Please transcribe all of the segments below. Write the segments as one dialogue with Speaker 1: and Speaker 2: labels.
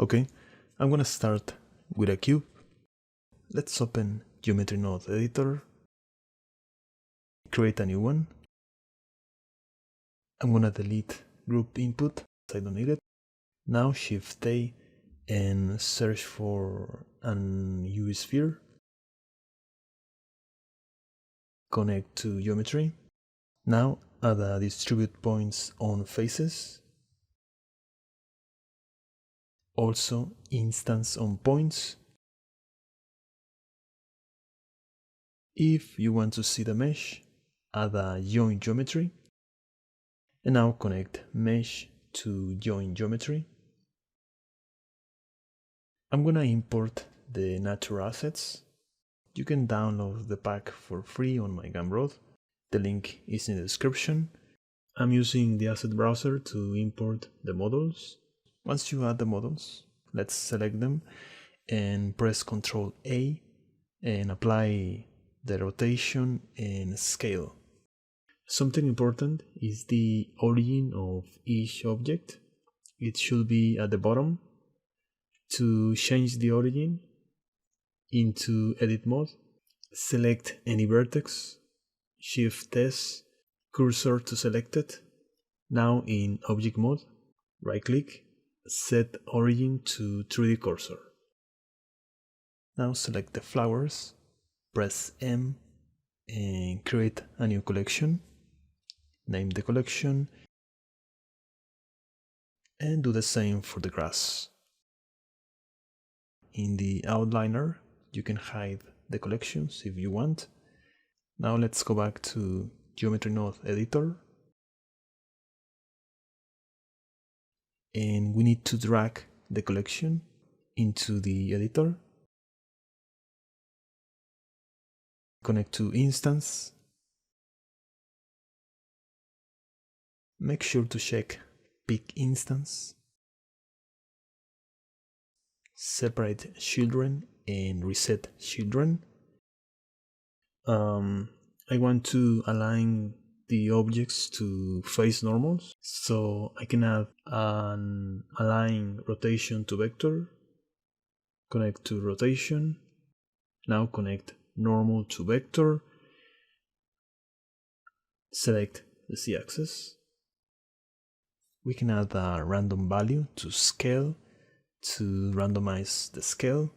Speaker 1: Okay, I'm gonna start with a cube. Let's open Geometry Node Editor, create a new one. I'm gonna delete group input, I don't need it. Now Shift A and search for an UV sphere. Connect to geometry. Now add a distribute points on faces. Also instance on points. If you want to see the mesh, add a join geometry. And now connect mesh to join geometry. I'm gonna import the natural assets. You can download the pack for free on my Gumroad. The link is in the description. I'm using the asset browser to import the models. Once you add the models, let's select them and press Ctrl A and apply the rotation and scale. Something important is the origin of each object. It should be at the bottom. To change the origin into edit mode, select any vertex, Shift S, cursor to selected. Now in object mode, right click, set origin to 3D cursor. Now select the flowers, press M and create a new collection. Name the collection and do the same for the grass. In the outliner, you can hide the collections if you want. Now let's go back to Geometry Node Editor. And we need to drag the collection into the editor. Connect to instance. Make sure to check pick instance. Separate children and reset children. I want to align the objects to face normals, so I can add an align rotation to vector. Connect to rotation. Now connect normal to vector. Select the z-axis. We can add a random value to scale to randomize the scale.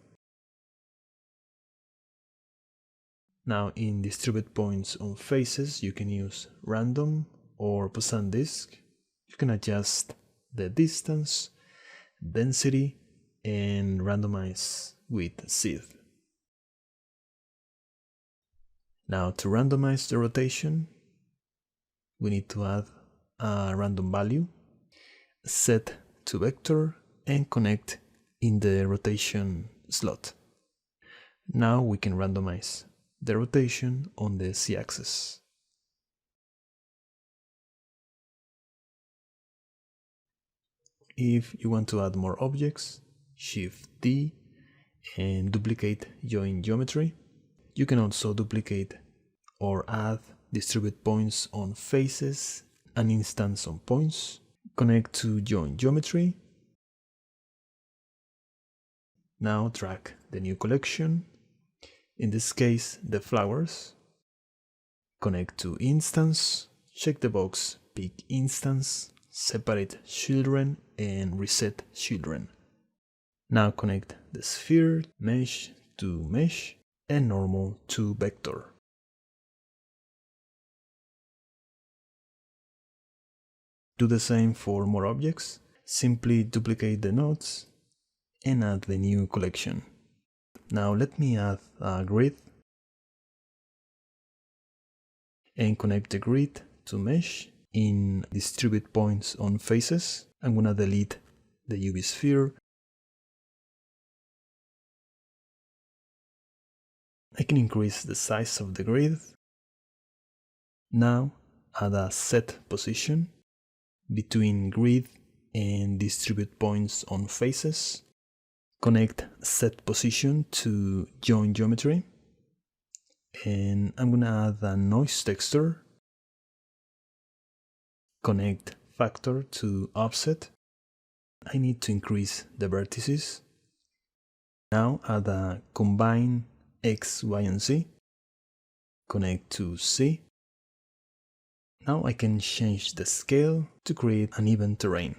Speaker 1: Now in distribute points on faces, you can use random or Poisson disk. You can adjust the distance, density, and randomize with seed. Now to randomize the rotation, we need to add a random value, set to vector, and connect in the rotation slot. Now we can randomize the rotation on the z-axis. If you want to add more objects, Shift D and duplicate join geometry. You can also duplicate or add distribute points on faces, an instance on points. Connect to join geometry. Now drag the new collection, in this case the flowers. Connect to instance, check the box pick instance, separate children and reset children. Now connect the sphere, mesh to mesh and normal to vector. Do the same for more objects. Simply duplicate the nodes and add the new collection. Now let me add a grid and connect the grid to mesh in distribute points on faces. I'm gonna delete the UV sphere. I can increase the size of the grid. Now add a set position between grid and distribute points on faces. Connect set position to join geometry. And I'm gonna add a noise texture. Connect factor to offset. I need to increase the vertices. Now add a combine X, Y, and Z. Connect to C. Now I can change the scale to create an even terrain.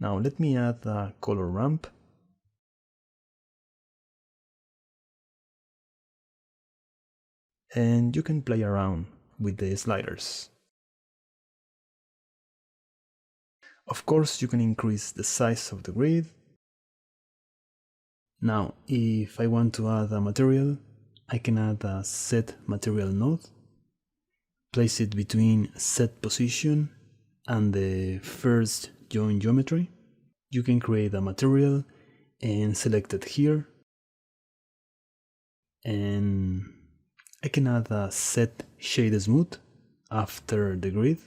Speaker 1: Now let me add a color ramp. And you can play around with the sliders. Of course, you can increase the size of the grid. Now, if I want to add a material, I can add a set material node, place it between set position and the first join geometry. You can create a material and select it here. And I can add a set shade smooth after the grid.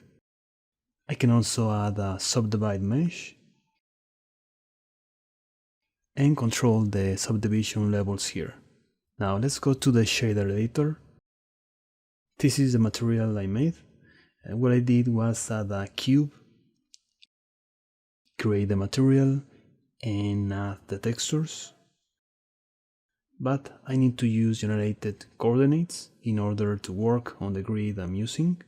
Speaker 1: I can also add a subdivide mesh and control the subdivision levels here. Now let's go to the shader editor. This is the material I made. And what I did was add a cube, create the material, and add the textures. But I need to use generated coordinates in order to work on the grid I'm using.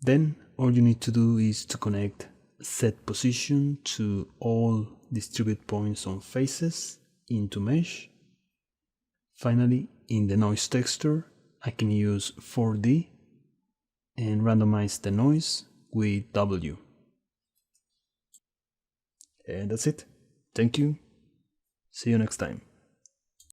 Speaker 1: Then all you need to do is to connect set position to all distribute points on faces into mesh. Finally, in the noise texture, I can use 4D and randomize the noise with W. And that's it. Thank you. See you next time.